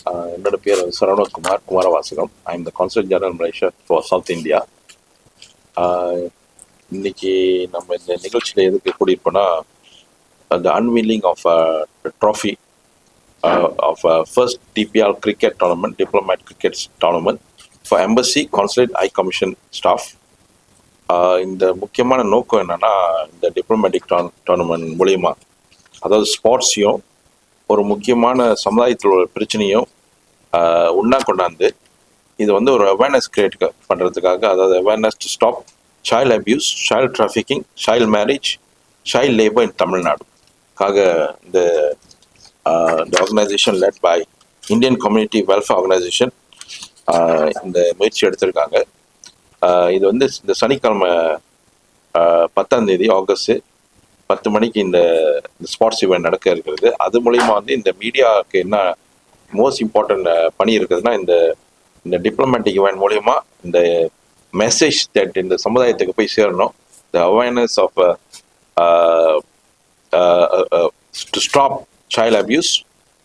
என்னோட பேர் Saravanakumar Kumaravasagam. I am the consul general Malaysia for South India. இன்னைக்கு நம்ம இந்த நிகழ்ச்சியில் எதுக்கு கூடியிருப்போம்னா, the unveiling of a trophy of a first DPL cricket tournament, diplomat cricket tournament for embassy, consulate, high commission staff. இந்த முக்கியமான நோக்கம் என்னன்னா, இந்த டிப்ளமேட்டிக் டோர்னமெண்ட் மூலியமா, அதாவது ஸ்போர்ட்ஸையும் ஒரு முக்கியமான சமுதாயத்தில் உள்ள பிரச்சனையும் ஒன்றா கொண்டாந்து இது வந்து ஒரு அவேர்னஸ் கிரியேட் பண்ணுறதுக்காக, அதாவது awareness to stop child abuse, child trafficking, child marriage, child labour in தமிழ்நாடுக்காக இந்த organisation led by Indian community welfare organisation இந்த முயற்சி எடுத்திருக்காங்க. இது வந்து இந்த சனிக்கிழமை 10ஆம் தேதி ஆகஸ்ட் 10 மணிக்கு இந்த ஸ்போர்ட்ஸ் ஈவெண்ட் நடக்க இருக்கிறது. அது மூலிமா வந்து இந்த மீடியாவுக்கு என்ன மோஸ்ட் இம்பார்ட்டன்ட் பணி இருக்குதுன்னா, இந்த டிப்ளமேட்டிக் ஈவெண்ட் மூலிமா இந்த மெசேஜ் தட் இந்த சமுதாயத்துக்கு போய் சேரணும். The awareness of to stop child abuse,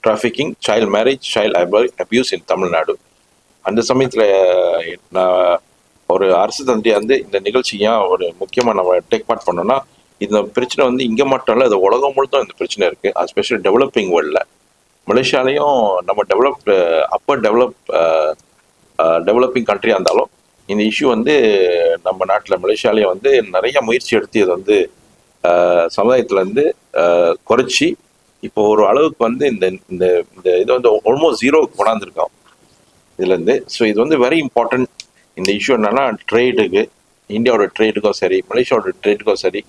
trafficking, child marriage, child abuse in Tamil Nadu. அந்த சமயத்தில் நான் ஒரு அரசு தந்தி வந்து இந்த நிகழ்ச்சி ஏன் ஒரு முக்கியமாக நம்ம டேக் பார்ட் பண்ணோம்னா, இந்த பிரச்சனை வந்து இங்கே மட்டும் இல்லை, இது உலகம் முழுதும் இந்த பிரச்சனை இருக்குது. எஸ்பெஷலி டெவலப்பிங் வேர்ல்டில், மலேசியாலையும் நம்ம டெவலப்பிங் கண்ட்ரியாக இருந்தாலும் இந்த இஷ்யூ வந்து நம்ம நாட்டில் மலேசியாலையும் வந்து நிறைய முயற்சி எடுத்து இதை வந்து சமுதாயத்தில் வந்து குறைச்சி இப்போ ஒரு அளவுக்கு வந்து இந்த இந்த இந்த இதை வந்து ஆல்மோஸ்ட் ஜீரோவுக்கு கொண்டாந்துருக்கோம் இதுலேருந்து. ஸோ இது வந்து வெரி இம்பார்ட்டன்ட். இந்த இஷ்யூ என்னன்னா, ட்ரேடுக்கு, இந்தியாவோட ட்ரேடுக்கும் சரி, மலேசியாவோட ட்ரேடுக்கும் சரி,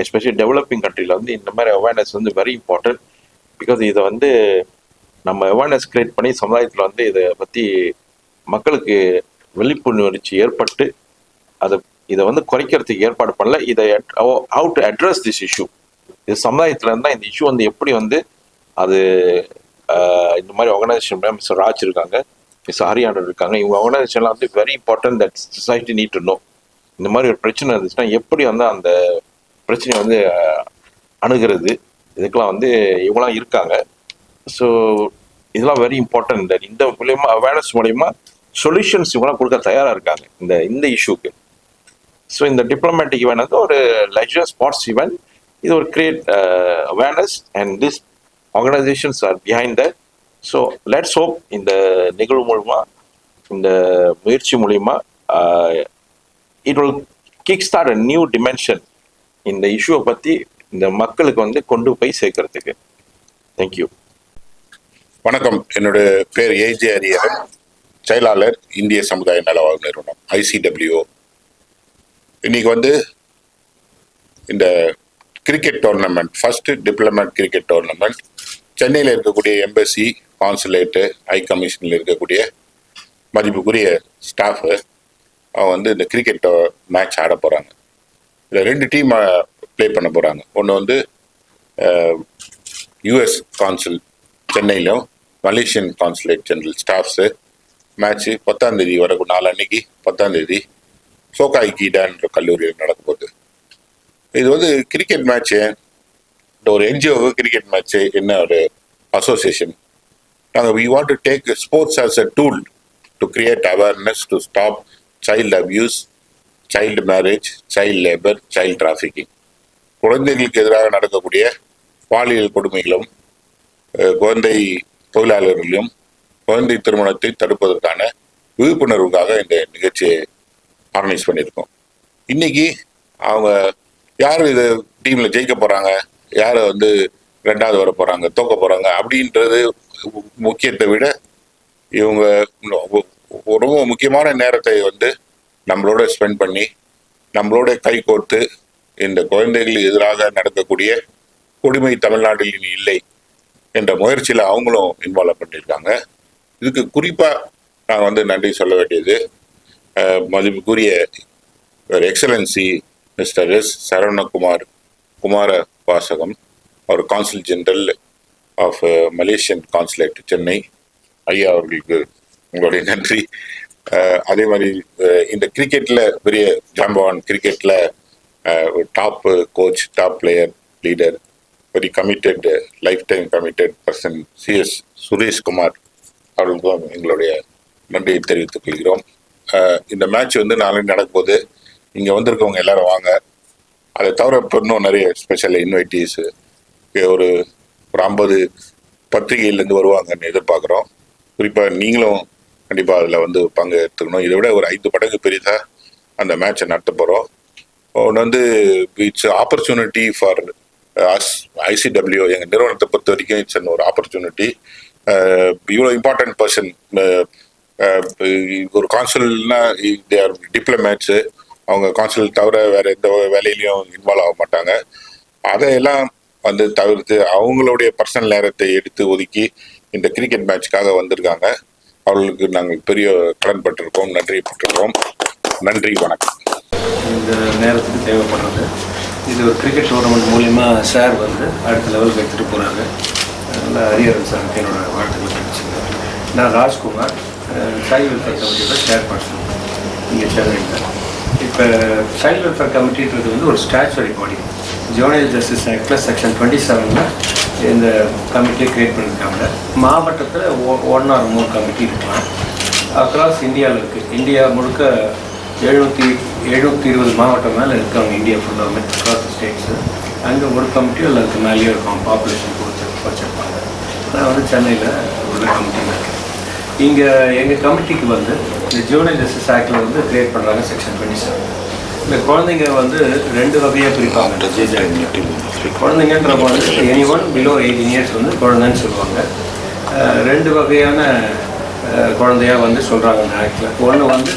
எஸ்பெஷலி டெவலப்பிங் கண்ட்ரியில் வந்து இந்த மாதிரி அவேர்னஸ் வந்து வெரி இம்பார்ட்டன்ட். பிகாஸ் இதை வந்து நம்ம அவேர்னஸ் கிரியேட் பண்ணி சமுதாயத்தில் வந்து இதை பற்றி மக்களுக்கு விழிப்புணர்ச்சி ஏற்பட்டு இதை வந்து குறைக்கிறதுக்கு ஏற்பாடு பண்ணல. இதை how to address this issue, இது சமுதாயத்தில் இருந்தால் இந்த இஷ்யூ வந்து எப்படி வந்து அது இந்த மாதிரி ஆர்கனைசேஷன் மிஸ்டர் ராஜ் இருக்காங்க, மிஸ் ஹரியாண்டர் இருக்காங்க, இவங்க ஆர்கனைசேஷன்லாம் வந்து very important that society need to know. இந்த மாதிரி ஒரு பிரச்சனை இருந்துச்சுன்னா எப்படி வந்து அந்த பிரச்சனையை வந்து அணுகிறது, இதுக்கெல்லாம் வந்து இவங்களாம் இருக்காங்க. ஸோ இதெல்லாம் வெரி இம்பார்ட்டன்ட். இந்த மூலயமா அவேர்னஸ் மூலயமா சொல்யூஷன்ஸ் இவங்களாம் கொடுக்க தயாராக இருக்காங்க இந்த இஷ்யூக்கு. ஸோ இந்த டிப்ளமேட்டிக் ஈவெண்ட் வந்து ஒரு லெஜர் ஸ்போர்ட்ஸ் ஈவெண்ட். இது ஒரு create awareness and this organisations are behind that. So let's hope இந்த நிகழ்வு மூலமா, இந்த முயற்சி மூலிமா it will kick start a new dimension இந்த இஷ்யூவை பற்றி இந்த மக்களுக்கு வந்து கொண்டு போய் சேர்க்கறதுக்கு. தேங்க்யூ. வணக்கம். என்னுடைய பேர் ஏஜே ஹரியரன், செயலாளர் இந்திய சமுதாய நலவாழ்வு நிறுவனம் ICWO. இன்னைக்கு வந்து இந்த cricket tournament, first diplomat cricket tournament சென்னையில் இருக்கக்கூடிய எம்பசி, கான்சுலேட்டு, ஹை கமிஷனில் இருக்கக்கூடிய மதிப்புக்குரிய ஸ்டாஃபு அவங்க வந்து இந்த கிரிக்கெட் மேட்ச் ஆட போகிறாங்க. இதில் 2 டீம் ப்ளே பண்ண போகிறாங்க. ஒன்று வந்து US கான்சுல் சென்னையிலும், Malaysian consulate general staffs. Match 10ஆம் தேதி வரைக்கும், நாளன்னைக்கு 10ஆம் தேதி சோகாய் கீடான்ற கல்லூரியில் நடக்க போகுது. இது வந்து கிரிக்கெட் மேட்ச்சு, ஒரு NGO கிரிக்கெட் மேட்ச்சு என்ன ஒரு அசோசியேஷன். நாங்கள் we want to take sports as a tool to create awareness to stop child abuse, child marriage, child labor, child trafficking. குழந்தைகளுக்கு எதிராக நடக்கக்கூடிய பாலியல் கொடுமைகளும், குழந்தை தொழிலாளர்களையும், குழந்தை திருமணத்தை தடுப்பதற்கான விழிப்புணர்வுக்காக இந்த நிகழ்ச்சியை ஆர்கனைஸ் பண்ணியிருக்கோம். இன்னைக்கு அவங்க யார் இது டீமில் ஜெயிக்க போகிறாங்க, யார் வந்து 2வது வர போகிறாங்க, தோக்க போகிறாங்க அப்படின்றது முக்கியத்தை விட, இவங்க ரொம்ப முக்கியமான நேரத்தை வந்து நம்மளோட ஸ்பெண்ட் பண்ணி, நம்மளோட கை கோர்த்து இந்த குழந்தைகள் எதிராக நடக்கக்கூடிய கொடுமை தமிழ்நாட்டில் இனி இல்லை என்ற முயற்சியில் அவங்களும் இன்வால்வ் பண்ணியிருக்காங்க. இதுக்கு குறிப்பாக நான் வந்து நன்றி சொல்ல வேண்டியது மதிப்புக்குரிய excellency mister S Saravanakumar Kumaravasagam, அவர் consul general of Malaysian consulate Chennai. ஐயா அவர்களுக்கு உங்களுடைய நன்றி. அதே மாதிரி இந்த கிரிக்கெட்டில் பெரிய ஜாம்பவான், கிரிக்கெட்டில் top coach, top player, leader, very committed, life time committed person CS Sureshkumar அவர்களுக்கும் எங்களுடைய நன்றியை தெரிவித்துக் கொள்கிறோம். இந்த மேட்ச் வந்து நாளைக்கு நடக்கும்போது இங்கே வந்திருக்கவங்க எல்லாரும் வாங்க. அதை தவிர இப்போ இன்னும் நிறைய ஸ்பெஷல் இன்வைட்டீஸு ஒரு 50 பத்திரிகையிலேருந்து வருவாங்கன்னு எதிர்பார்க்குறோம். குறிப்பாக நீங்களும் கண்டிப்பாக அதில் வந்து பங்கு எடுத்துக்கணும். இதை விட ஒரு 5 மடங்கு பெரிதாக அந்த மேட்சை நடத்த போகிறோம். ஒன்று வந்து it's opportunity for us ICW. எங்கள் நிறுவனத்தை பொறுத்த வரைக்கும் இட்ஸ் ஒரு ஆப்பர்ச்சுனிட்டி. இவ்வளோ இம்பார்ட்டன்ட் பர்சன் ஒரு கான்சுல்னா தே ஆர் டிப்ளமேட்ஸு. அவங்க கான்சுல் தவிர வேறு எந்த வேலையிலையும் இன்வால்வ் ஆக மாட்டாங்க. அதையெல்லாம் வந்து தவிர்த்து அவங்களுடைய பர்சனல் நேரத்தை எடுத்து ஒதுக்கி இந்த கிரிக்கெட் மேட்சுக்காக வந்திருக்காங்க. அவர்களுக்கு நாங்கள் பெரிய கடன் பட்டிருக்கோம், நன்றி பட்டிருக்கோம். நன்றி, வணக்கம். இந்த நேரத்துக்கு தேவைப்படுறது இது ஒரு கிரிக்கெட் டூர்னமெண்ட் மூலிமா சார் வந்து அடுத்த லெவலுக்கு எடுத்துகிட்டு போகிறாங்க. நல்லா ஹரியரன் சாருக்கு என்னோட வாழ்த்துக்கள் தெரிவிச்சுங்க. நான் ராஜ்குமார், சைல்ட் வெல்ஃபேர் கமிட்டியோட சேர்பர்சன் இங்கே சென்னையில். இப்போ சைல்ட் வெல்ஃபேர் கமிட்டின்றது வந்து ஒரு ஸ்டாச்சுவரி பாடி. ஜுவனைல் ஜஸ்டிஸ் ஆக்டில் செக்ஷன் 27 இந்த கமிட்டியை க்ரியேட் பண்ணியிருக்காங்க. மாவட்டத்தில் 1 or more கமிட்டி இருக்கலாம். அக்ராஸ் இந்தியாவில் இருக்குது. இந்தியா முழுக்க 720 மாவட்டம் மேலே இருக்காங்க. இந்தியா ஃபுல்லாக அக்ராஸ் ஸ்டேட்ஸு. அங்கே ஒரு கமிட்டியோ இல்லை அதுக்கு மேலேயே இருக்கும் பாப்புலேஷன் வச்சுருப்பாங்க. நான் வந்து சென்னையில் உள்ள கமிட்டியில் இருக்கேன். இங்கே எங்கள் கமிட்டிக்கு வந்து இந்த ஜுவனைல் ஜஸ்டிஸ் ஆக்டில் வந்து க்ரியேட் பண்ணுறாங்க செக்ஷன் 27. இந்த குழந்தைங்க வந்து 2 வகையாக பிரிப்பாங்க. குழந்தைங்கன்றப்ப வந்து anyone below 18 years வந்து குழந்தைன்னு சொல்லுவாங்க. 2 வகையான குழந்தையாக வந்து சொல்கிறாங்க அந்த ஆக்டில். ஒன்று வந்து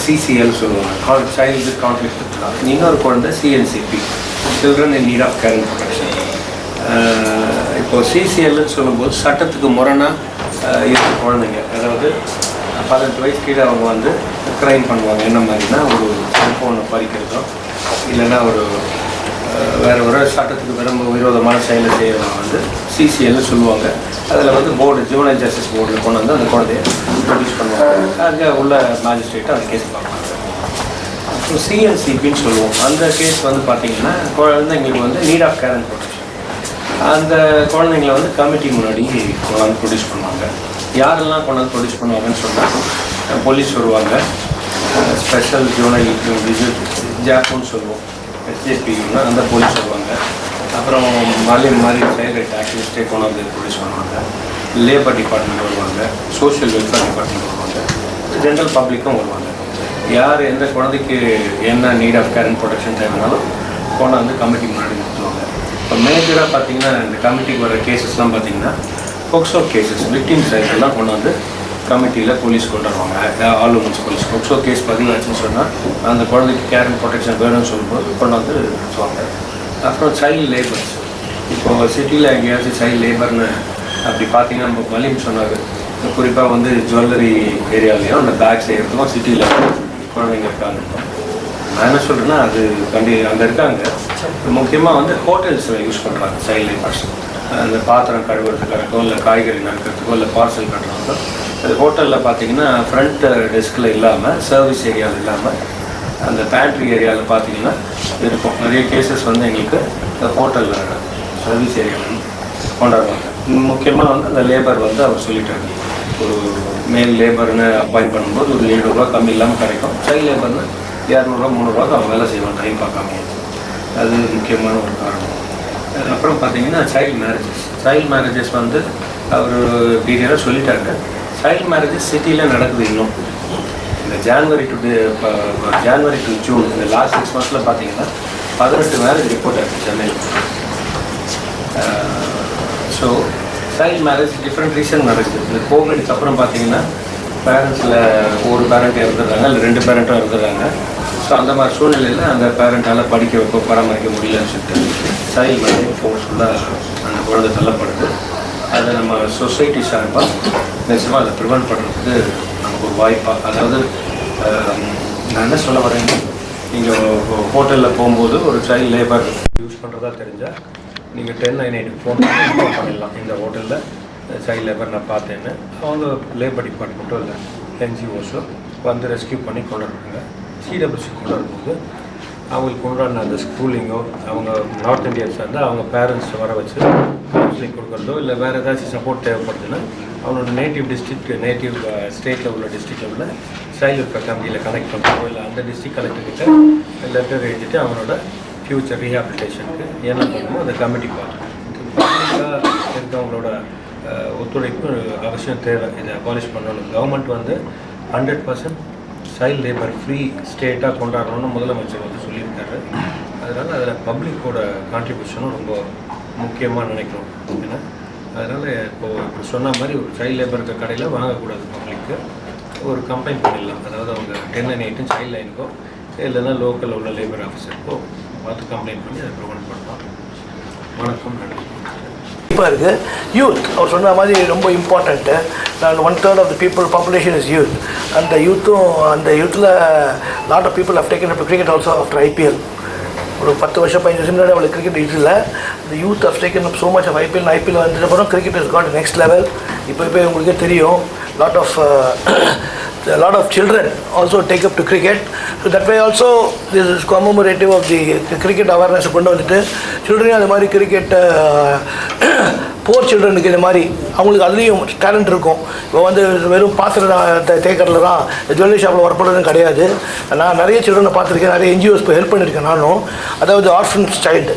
CCL சொல்லுவாங்க, சைல்டு கான்ஃப்ளிக்ட் வித் லா. இன்னொரு குழந்தை CNCP, children in need of care and protection. இப்போது CCLன்னு சொல்லும்போது சட்டத்துக்கு முரணாக இருக்கிற குழந்தைங்க, அதாவது 18 வயசு கீழே அவங்க வந்து க்ரைம் பண்ணுவாங்க. என்ன மாதிரினா ஒரு செல்ஃபோனை பறிக்கிறதோ இல்லைன்னா ஒரு வேறு ஒரு சட்டத்துக்கு விரோதமான செயலை செய்கிறவங்க வந்து CCLன்னு சொல்லுவாங்க. அதில் வந்து போர்டு ஜுவனைல் ஜஸ்டிஸ் போர்டில் கொண்டு வந்து அந்த குழந்தைய ப்ரொடியூஸ் பண்ணுவாங்க. அங்கே உள்ள மேஜிஸ்ட்ரேட்டை அந்த கேஸ் பார்ப்பாங்க. அப்புறம் CNCPன்னு சொல்லுவோம். அந்த கேஸ் வந்து பார்த்திங்கன்னா குழந்தைங்களுக்கு வந்து need of care and protection. அந்த குழந்தைங்களை வந்து கமிட்டி முன்னாடி கொண்டாந்து ப்ரொடியூஸ் பண்ணுவாங்க. யாரெல்லாம் கொண்டாந்து ப்ரொடியூஸ் பண்ணுவாங்கன்னு சொன்னால் போலீஸ் வருவாங்க, ஸ்பெஷல் ஜுவனைல் ஜாப்புன்னு சொல்லுவோம், SJPன்னா அந்த போலீஸ் வருவாங்க. அப்புறம் மாதிரி சைல்ட் ரைட் ஆக்டிவிஸ்டே கொண்டாந்து ப்ரொடியூஸ் பண்ணுவாங்க. லேபர் டிபார்ட்மெண்ட் வருவாங்க, சோஷியல் வெல்ஃபேர் டிபார்ட்மெண்ட் வருவாங்க, ஜென்ரல் பப்ளிக்கும் வருவாங்க. யார் எந்த குழந்தைக்கு என்ன need of care and protection தேவைனாலும் கொண்டாந்து கமிட்டி முன்னாடி நிறுத்துவாங்க. இப்போ மேஜராக பார்த்தீங்கன்னா இந்த கமிட்டிக்கு வர கேசஸ்லாம் பார்த்தீங்கன்னா போக்சோ கேசஸ், விக்டிம் சைஸ் எல்லாம் கொண்டு வந்து கமிட்டியில் போலீஸ் கொண்டு வருவாங்க. All women's police POCSO case பதிவாச்சுன்னு சொன்னால் அந்த குழந்தைக்கு கேர் அண்ட் ப்ரொடெக்ஷன் வேணும்னு சொல்லும்போது கொண்டு வந்து நிறுத்துவாங்க. அப்புறம் சைல்டு லேபர்ஸ், இப்போது சிட்டியில் எங்கேயாச்சும் சைல்டு லேபர்னு அப்படி பார்த்தீங்கன்னா நம்ம மலிம் சொன்னார், குறிப்பாக வந்து ஜுவல்லரி ஏரியாலையும் அந்த பேக் செய்கிறதுக்கும் சிட்டியில் குழந்தைங்க இருக்காங்க. நான் என்ன சொல்கிறேன்னா அது அங்கே இருக்காங்க. முக்கியமாக வந்து ஹோட்டல்ஸில் யூஸ் பண்ணுறாங்க சைல்டு லேபர்ஸ். அந்த பாத்திரம் கழுவுறதுக்காகோ இல்லை காய்கறி நறுக்கிறதுக்கோ இல்லை பார்சல் கட்டுறதுக்கோ. அது ஹோட்டலில் பார்த்தீங்கன்னா ஃப்ரண்ட் டெஸ்கில் இல்லாமல், சர்வீஸ் ஏரியாவில் இல்லாமல், அந்த பேண்ட்ரி ஏரியாவில் பார்த்தீங்கன்னா இருக்கும். நிறைய கேசஸ் வந்து எங்களுக்கு ஹோட்டலில் சர்வீஸ் ஏரியாவில் கொண்டாடுவாங்க. முக்கியமாக வந்து அந்த லேபர் வந்து அவர் சொல்லிட்டாங்க, ஒரு மேல் லேபர்னு அப்பாயிண்ட் பண்ணும்போது ஒரு 7 ரூபா கம்மி இல்லாமல் கிடைக்கும். சைல்டு லேபர்னு 200 300 அவங்க வேலை செய்வாங்க டைம் பார்க்காம. அது முக்கியமான ஒரு காரணம். அப்புறம் பார்த்தீங்கன்னா சைல்டு மேரேஜஸ் வந்து அவர் டீட்டெயிலாக சொல்லிட்டாங்க. சைல்டு மேரேஜஸ் சிட்டியில் நடக்குது இன்னும். இந்த ஜான்வரி டு ஜூன் இந்த லாஸ்ட் 6 monthஸில் பார்த்தீங்கன்னா 18 மேரேஜ் ரிப்போர்ட் ஆகிடுச்சு சென்னையில். So child marriage different reason நடக்குது. இந்த கோவிடுக்கு அப்புறம் பார்த்தீங்கன்னா பேரண்ட்ஸில் ஒரு பேரண்ட் இறந்துடுறாங்க, இல்லை 2 பேரண்ட்டும் இறந்துடுறாங்க. ஸோ அந்த மாதிரி சூழ்நிலையில் அந்த பேரண்ட்டால் படிக்க வைக்க பராமரிக்க முடியலன்னு சொல்லிட்டு சைல்டு மேரேஜ் ஃபோர்ஸ்ஃபுல்லாக அந்த குழந்தை தள்ளப்படுது. அதை நம்ம சொசைட்டி சார்பாக நிச்சயமாக அதை ப்ரிவெண்ட் பண்ணுறதுக்கு நமக்கு ஒரு வாய்ப்பாக, அதாவது நான் என்ன சொல்ல வரேன்னா, நீங்கள் ஹோட்டலில் போகும்போது ஒரு சைல்டு லேபர் யூஸ் பண்ணுறதா தெரிஞ்சால் நீங்கள் 1098 ஃபோன் இன்ஃபார்ம் பண்ணிடலாம். இந்த ஹோட்டலில் சைல்டு லேபர் நான் பார்த்தேன்னு அவங்க லேபர் டிபார்ட்மெண்ட்டோ இல்லை NGOஸோ வந்து ரெஸ்கியூ பண்ணி கொண்டு வருவாங்க. CWC கொண்டு வரும்போது அவங்களுக்கு உண்டான அந்த ஸ்கூலிங்கோ, அவங்க நார்த் இந்தியன்ஸ் வந்து அவங்க பேரண்ட்ஸ் வர வச்சு கவுன்சிலிங் கொடுக்குறதோ இல்லை வேறு ஏதாச்சும் சப்போர்ட் தேவைப்படுதுன்னா அவனோட நேட்டிவ் ஸ்டேட்டில் உள்ள டிஸ்ட்ரிக்டில் உள்ள சைல்டு வெல்ஃபேர் கமிட்டியில் கனெக்ட் பண்ணுறோம். இல்லை அந்த டிஸ்ட்ரிக்ட் கலெக்டர்கிட்ட லெட்டர் எழுதிட்டு அவனோட ஃப்யூச்சர் ரீஹாபிலிட்டேஷனுக்கு என்ன பண்ணணுமோ அந்த கமிட்டி பார்க்கணும். பப்ளிக்காக இருக்கவங்களோட ஒத்துழைப்பு அவசியம் தேவை. இதை அபாலிஷ் பண்ணணும். கவர்மெண்ட் வந்து 100% சைல்டு லேபர் ஃப்ரீ ஸ்டேட்டாக கொண்டாடணும்னு முதலமைச்சர் வந்து சொல்லியிருக்காரு. அதனால் அதில் பப்ளிக்கோட கான்ட்ரிபியூஷனும் ரொம்ப முக்கியமாக நினைக்கிறோம். ஏன்னா அதனால் இப்போ சொன்ன மாதிரி ஒரு சைல்டு லேபர் இருக்க கடையில் வாங்கக்கூடாது. பப்ளிக்கு ஒரு கம்ப்ளைண்ட் பண்ணிடலாம். அதாவது அவங்க 1098 சைல்டு லைனுக்கோ இல்லைன்னா லோக்கலில் உள்ள லேபர் ஆஃபீஸருக்கோ பார்த்து கம்ப்ளைண்ட் பண்ணி அதை ப்ரிவென்ட் பண்ணலாம். வணக்கம், நன்றி. இப்போ இருக்குது யூத் அவர் சொன்ன மாதிரி ரொம்ப இம்பார்ட்டண்ட்டு. நான் 1/3 of the people population is youth. அந்த யூத்தில் lot of people have taken up cricket also after IPL. ஒரு 10 வருஷம் 15 வருஷம் முன்னாடி அவளுக்கு கிரிக்கெட் இதில் இந்த youth have taken up so much of IPL வந்ததுக்கு அப்புறம் cricket is got next level. இப்போ உங்களுக்கே தெரியும் a lot of children also take up to cricket, so that way also this is commemorative of the cricket awareness கொண்டு வந்துட்டு children அது மாதிரி cricket போர் சில்ட்ரனுக்கு இந்த மாதிரி அவங்களுக்கு அதுலேயும் டேலண்ட் இருக்கும். இப்போ வந்து வெறும் பாத்திரம் தேக்கரில் தான் ஜுவல்லரி ஷாப்பில் ஒர்க் பண்ணுறதும் கிடையாது. நான் நிறைய சில்ட்ரனை பார்த்துருக்கேன், நிறைய NGOs இப்போ ஹெல்ப் பண்ணியிருக்கேன் நானும். அதாவது ஆர்ஃபன்ஸ் சைல்டு.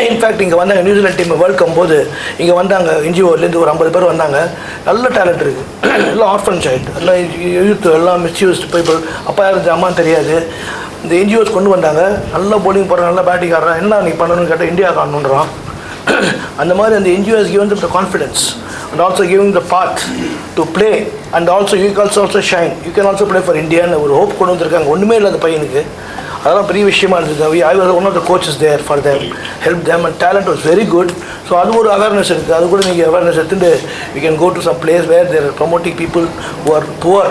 இன்ஃபேக்ட் இங்கே வந்தாங்க நியூசிலாந்து டீம் வேர்ல்ட் கப் போது இங்கே வந்தாங்க NGOலேருந்து ஒரு 50 பேர் வந்தாங்க. நல்ல டேலண்ட் இருக்குது. எல்லாம் ஆர்ஃபன் சைல்டு, எல்லாம் யூத், எல்லாம் மிஸ்யூஸ்டு பீப்புள். அப்பா யாரும் அம்மான்னு தெரியாது. இந்த NGOs கொண்டு வந்தாங்க. நல்லா bowling போடுறான், நல்லா பேட்டிங் ஆடுறான். என்ன நீ பண்ணணும்னு கேட்டால் இந்தியா காணணுன்றான். அந்த மாதிரி அந்த NGOs given them the confidence and also giving the path to play and also you can also shine. You can also play for India ன்னு ஒரு ஹோப் கொண்டு வந்திருக்காங்க. ஒன்றுமே இல்லாத பையனுக்கு அதெல்லாம் பெரிய விஷயமா இருந்தது. I was one of the coaches there for them, helped them and talent was very good. So அது ஒரு அவேர்னஸ் இருக்குது. அது கூட நீங்கள் அவேர்னஸ் எடுத்துட்டு we can go to some place where they are promoting people who are poor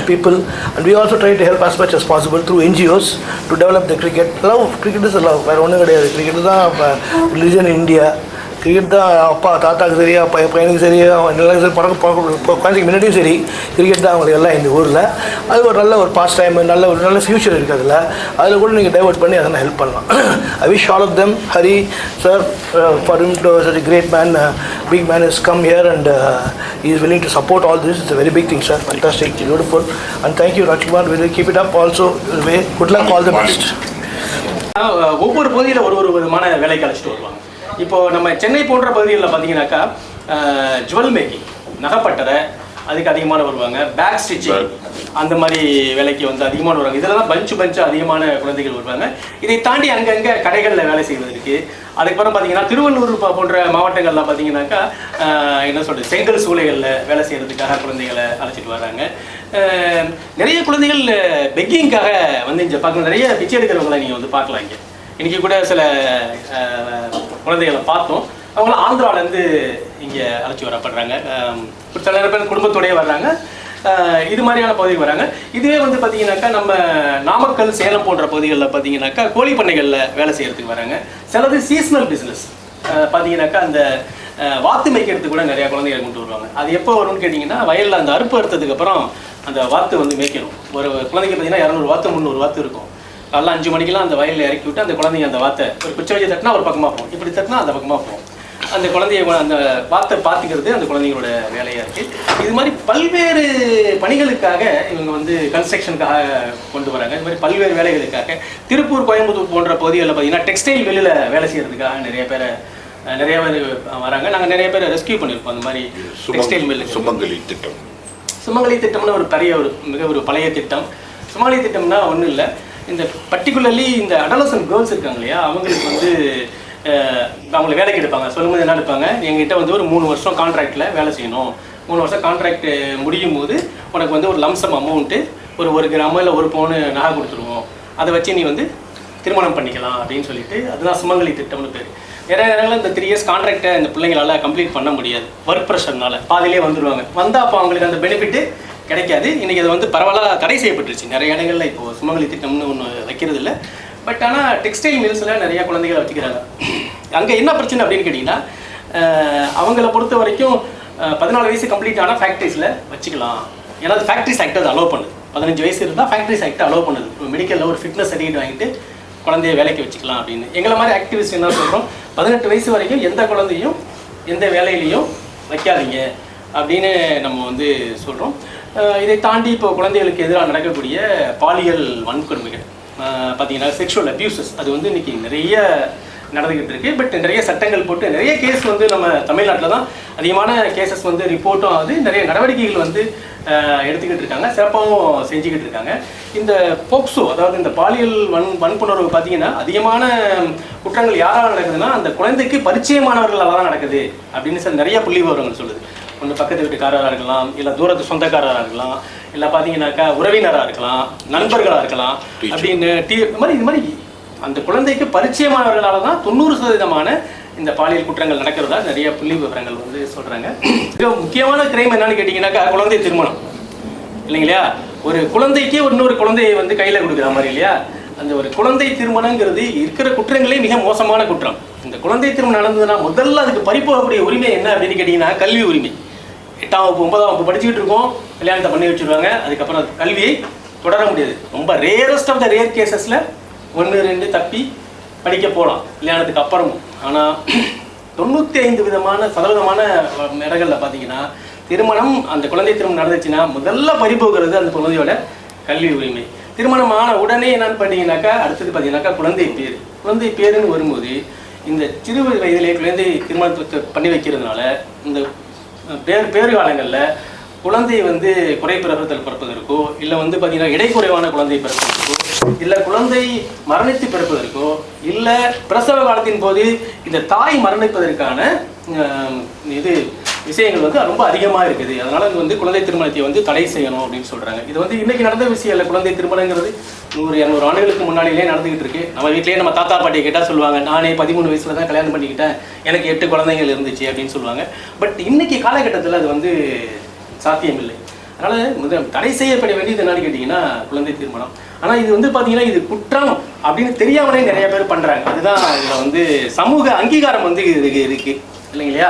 people, and we also try to help as much as possible through NGOs to develop the cricket. Love, cricket is a love. வேறு ஒன்றும் கிடையாது. Cricket தான் religion in India. Cricket தான் அப்பா தாத்தாவுக்கு சரியா பையனுக்கு சரியா எல்லாரும் சரி குழந்தைக்கு முன்னாடியும் சரி கிரிக்கெட் தான் அவங்களுக்கு எல்லாம் இந்த ஊரில். அது ஒரு நல்ல ஒரு பாஸ்ட் டைம், நல்ல ஃபியூச்சர் இருக்குது அதில் கூட நீங்கள் டைவர்ட் பண்ணி அதெல்லாம் ஹெல்ப் பண்ணலாம். I wish all of them, Hari sir, for him to such a great man, big man has come here and he is willing to support all this. It's a very big thing, sir. Fantastic, beautiful, and thank you Rajkumar. We will keep it up also. Good luck, all the best. ஒவ்வொரு பகுதியில் ஒரு விதமான வேலைக்கு அழைச்சிட்டு வருவாங்க. இப்போது நம்ம சென்னை போன்ற பகுதிகளில் பார்த்தீங்கன்னாக்கா ஜுவல் மேக்கிங், நகைப்பட்டறை, அதுக்கு அதிகமான வருவாங்க. பேக் ஸ்டிச்சிங் அந்த மாதிரி வேலைக்கு வந்து அதிகமான வருவாங்க. இதில் தான் பஞ்சு அதிகமான குழந்தைகள் வருவாங்க. இதை தாண்டி அங்கங்கே கடைகளில் வேலை செய்வதற்கு, அதுக்கப்புறம் பார்த்தீங்கன்னா திருவள்ளூர் போன்ற மாவட்டங்களில் பார்த்தீங்கன்னாக்கா என்ன சொல்கிறது, செங்கல் சூளைகளில் வேலை செய்கிறதுக்காக குழந்தைகளை அழைச்சிட்டு வராங்க. நிறைய குழந்தைகள் பெக்கிங்காக வந்து இங்கே பார்க்கணும். நிறைய பிச்சை எடுக்கிறவங்களை நீங்கள் வந்து பார்க்கலாம். இன்றைக்கி கூட சில குழந்தைகளை பார்த்தோம். அவங்களாம் ஆந்திராவிலேருந்து இங்கே அழைச்சி வரப்படுறாங்க. சில பேர் குடும்பத்தோடையே வர்றாங்க. இது மாதிரியான பகுதிக்கு வராங்க. இதுவே வந்து பார்த்தீங்கன்னாக்கா நம்ம நாமக்கல், சேலம் போன்ற பகுதிகளில் பார்த்தீங்கன்னாக்கா கோழி பண்ணைகளில் வேலை செய்கிறதுக்கு வராங்க. சிலது சீசனல் பிஸ்னஸ் பார்த்தீங்கன்னாக்கா அந்த வாத்து மேய்க்கிறதுக்கு கூட நிறையா குழந்தைகள் கொண்டு வருவாங்க. அது எப்போ வரும்னு கேட்டிங்கன்னா வயலில் அந்த அறுப்பு அறுத்ததுக்கப்புறம் அந்த வாத்து வந்து மேய்க்கணும். ஒரு குழந்தைக்கு பார்த்தீங்கன்னா 200 வாத்து 300 வாத்து இருக்கும். காலைல 5 மணிக்கெலாம் அந்த வயலில் இறக்கி விட்டு அந்த குழந்தைங்க அந்த வாத்தை ஒரு குச்சை வச்சு தட்டினா ஒரு பக்கமாக போகும், இப்படி தட்டினா அந்த பக்கமாக போகும். அந்த குழந்தைய அந்த வாத்தை பார்த்துக்கிறது அந்த குழந்தைங்களோட வேலையாக இருக்குது. இது மாதிரி பல்வேறு பணிகளுக்காக இவங்க வந்து கன்ஸ்ட்ரக்ஷனுக்காக கொண்டு வராங்க. இது மாதிரி பல்வேறு வேலைகளுக்காக திருப்பூர், கோயம்புத்தூர் போன்ற பகுதிகளில் பார்த்தீங்கன்னா டெக்ஸ்டைல் வெளியில் வேலை செய்கிறதுக்காக நிறைய பேர் வராங்க. நாங்கள் நிறைய பேர் ரெஸ்கியூ பண்ணியிருப்போம். அந்த மாதிரி டெக்ஸ்டைல் மில்லு. சுமங்கலி திட்டம்னு மிக ஒரு பழைய திட்டம். சுமங்கலி திட்டம்னா ஒன்றும் இல்லை, இந்த பர்டிகுலர்லி இந்த அடலசன்ட் கேர்ள்ஸ் இருக்காங்க இல்லையா, அவங்களுக்கு வந்து அவங்கள வேலைக்கு எடுப்பாங்க. சொல்லும்போது என்ன எடுப்பாங்க, எங்ககிட்ட வந்து ஒரு 3 வருஷம் கான்ட்ராக்டில் வேலை செய்யணும். 3 வருஷம் கான்ட்ராக்ட் முடியும் போது உனக்கு வந்து ஒரு லம்சம் அமௌண்ட்டு ஒரு கிராமம் இல்லை 1 பவுன் நகை கொடுத்துருவோம், அதை வச்சு நீ வந்து திருமணம் பண்ணிக்கலாம் அப்படின்னு சொல்லிட்டு, அதுதான் சுமங்கலி திட்டம்னு பேர். நிறைய நேரங்களில் இந்த 3 இயர்ஸ் கான்ட்ராக்டை இந்த பிள்ளைங்களால் கம்ப்ளீட் பண்ண முடியாது. ஒர்க் ப்ரெஷர்னால பாதிலே வந்துடுவாங்க. வந்தால் அப்போ அவங்களுக்கு அந்த பெனிஃபிட்டு கிடைக்காது. இன்றைக்கி அது வந்து பரவலாக தடை செய்யப்பட்டுருச்சு. நிறைய இடங்களில் இப்போது சுமங்கலி திட்டம்னு ஒன்று வைக்கிறது இல்லை. பட் ஆனால் டெக்ஸ்டைல் மில்ஸில் நிறையா குழந்தைகளை வச்சுக்கிறாங்க. அங்கே என்ன பிரச்சனை அப்படின்னு கேட்டிங்கன்னா, அவங்கள பொறுத்த வரைக்கும் 14 வயசு கம்ப்ளீட் ஆனால் ஃபேக்ட்ரிஸில் வச்சுக்கலாம். ஏன்னா அது ஃபேக்ட்ரிஸ் ஆக்ட் அது அலோவ் பண்ணுது. 15 வயசு இருந்தால் ஃபேக்ட்ரிஸ் ஆக்ட் அலோவ் பண்ணுது. மெடிக்கலில் ஒரு ஃபிட்னஸ் சர்டிஃபிகேட் வாங்கிட்டு குழந்தைய வேலைக்கு வச்சுக்கலாம் அப்படின்னு. எங்களை மாதிரி ஆக்டிவிஸ்ட் என்ன சொல்கிறோம், 18 வயசு வரைக்கும் எந்த குழந்தையும் எந்த வேலையிலையும் வைக்காதீங்க. அப்படின்னு நம்ம வந்து சொல்கிறோம். இதை தாண்டி இப்போ குழந்தைகளுக்கு எதிராக நடக்கக்கூடிய பாலியல் வன்கொடுமைகள் பார்த்தீங்கன்னா செக்ஷுவல் அப்யூசஸ் அது வந்து இன்னைக்கு நிறைய நடந்துக்கிட்டு இருக்கு. பட் நிறைய சட்டங்கள் போட்டு நிறைய கேஸ் வந்து நம்ம தமிழ்நாட்டில் தான் அதிகமான கேசஸ் வந்து ரிப்போர்ட்டும் ஆகுது. நிறைய நடவடிக்கைகள் வந்து எடுத்துக்கிட்டு இருக்காங்க, சிறப்பாகவும் செஞ்சுக்கிட்டு இருக்காங்க. இந்த போக்சோ அதாவது இந்த பாலியல் வன்புணர்வு பார்த்தீங்கன்னா அதிகமான குற்றங்கள் யாரால் நடக்குதுன்னா அந்த குழந்தைக்கு பரிச்சயமானவர்களால் தான் நடக்குது அப்படின்னு சொல்லி நிறைய புள்ளி விவரங்கள் சொல்லுது. ஒன்று பக்கத்து வீட்டுக்காரராக இருக்கலாம், இல்லை தூரத்து சொந்தக்காரராக இருக்கலாம், இல்லை பார்த்தீங்கன்னாக்கா உறவினராக இருக்கலாம், நண்பர்களாக இருக்கலாம் அப்படின்னு இது மாதிரி அந்த குழந்தைக்கு பரிச்சயமானவர்களால் தான் 90% இந்த பாலியல் குற்றங்கள் நடக்கிறதா நிறைய புள்ளி விவரங்கள் வந்து சொல்கிறாங்க. மிக முக்கியமான கிரைம் என்னன்னு கேட்டிங்கன்னாக்கா குழந்தை திருமணம் இல்லைங்களா? ஒரு குழந்தைக்கு இன்னொரு குழந்தையை வந்து கையில் கொடுக்குற மாதிரி இல்லையா? அந்த ஒரு குழந்தை திருமணங்கிறது இருக்கிற குற்றங்களே மிக மோசமான குற்றம். இந்த குழந்தை திருமணம் நடந்ததுன்னா முதல்ல அதுக்கு பறிப்போகக்கூடிய உரிமை என்ன அப்படின்னு கேட்டிங்கன்னா கல்வி உரிமை. 8ஆம் வகுப்பு 9ஆம் வகுப்பு படிச்சுக்கிட்டு இருக்கோம், கல்யாணத்தை பண்ணி வச்சுருவாங்க, அதுக்கப்புறம் அது கல்வியை தொடர முடியாது. ரொம்ப ரேரஸ்ட் ஆஃப் த ரேர் கேசஸில் 1-2 தப்பி படிக்க போகலாம் கல்யாணத்துக்கு அப்புறமும். ஆனால் 95% இடங்களில் பார்த்தீங்கன்னா திருமணம் அந்த குழந்தை திருமணம் நடந்துச்சுன்னா முதல்ல பறிபோகிறது அந்த குழந்தையோட கல்வி உரிமை. திருமணம் ஆன உடனே என்னன்னு பார்த்தீங்கன்னாக்கா அடுத்தது பார்த்தீங்கன்னாக்கா குழந்தை பேருன்னு வரும்போது இந்த சிறு வயதிலே குழந்தை திருமணத்தை பண்ணி வைக்கிறதுனால இந்த பேறு காலங்களில் குழந்தை வந்து குறைப்பிறப்புதல் பிறப்பதற்கோ இல்லை வந்து பார்த்தீங்கன்னா இடைக்குறைவான குழந்தை பிறப்பதற்கோ இல்லை குழந்தை மரணித்து பிறப்பதற்கோ இல்லை பிரசவ காலத்தின் போது இந்த தாய் மரணிப்பதற்கான விஷயங்கள் வந்து ரொம்ப அதிகமாக இருக்குது. அதனால இது வந்து குழந்தை திருமணத்தை வந்து தடை செய்யணும் அப்படின்னு சொல்கிறாங்க. இது வந்து இன்னைக்கு நடந்த விஷயம் இல்லை. குழந்தை திருமணங்கிறது 100-200 ஆண்டுகளுக்கு முன்னாடியிலே நடந்துகிட்டு இருக்கு. நம்ம வீட்டிலேயே நம்ம தாத்தா பாட்டியை கேட்டால் சொல்லுவாங்க, நானே 13 வயசுல தான் கல்யாணம் பண்ணிக்கிட்டேன், எனக்கு 8 குழந்தைகள் இருந்துச்சு அப்படின்னு சொல்லுவாங்க. பட் இன்னைக்கு காலகட்டத்தில் அது வந்து சாத்தியமில்லை. அதனால் தடை செய்யப்பட வேண்டியது என்னன்னு கேட்டிங்கன்னா குழந்தை திருமணம். ஆனால் இது வந்து பார்த்தீங்கன்னா இது குற்றம் அப்படின்னு தெரியாமலே நிறைய பேர் பண்ணுறாங்க. அதுதான் இதில் வந்து சமூக அங்கீகாரம் வந்து இதுக்கு இருக்குது இல்லைங்களா?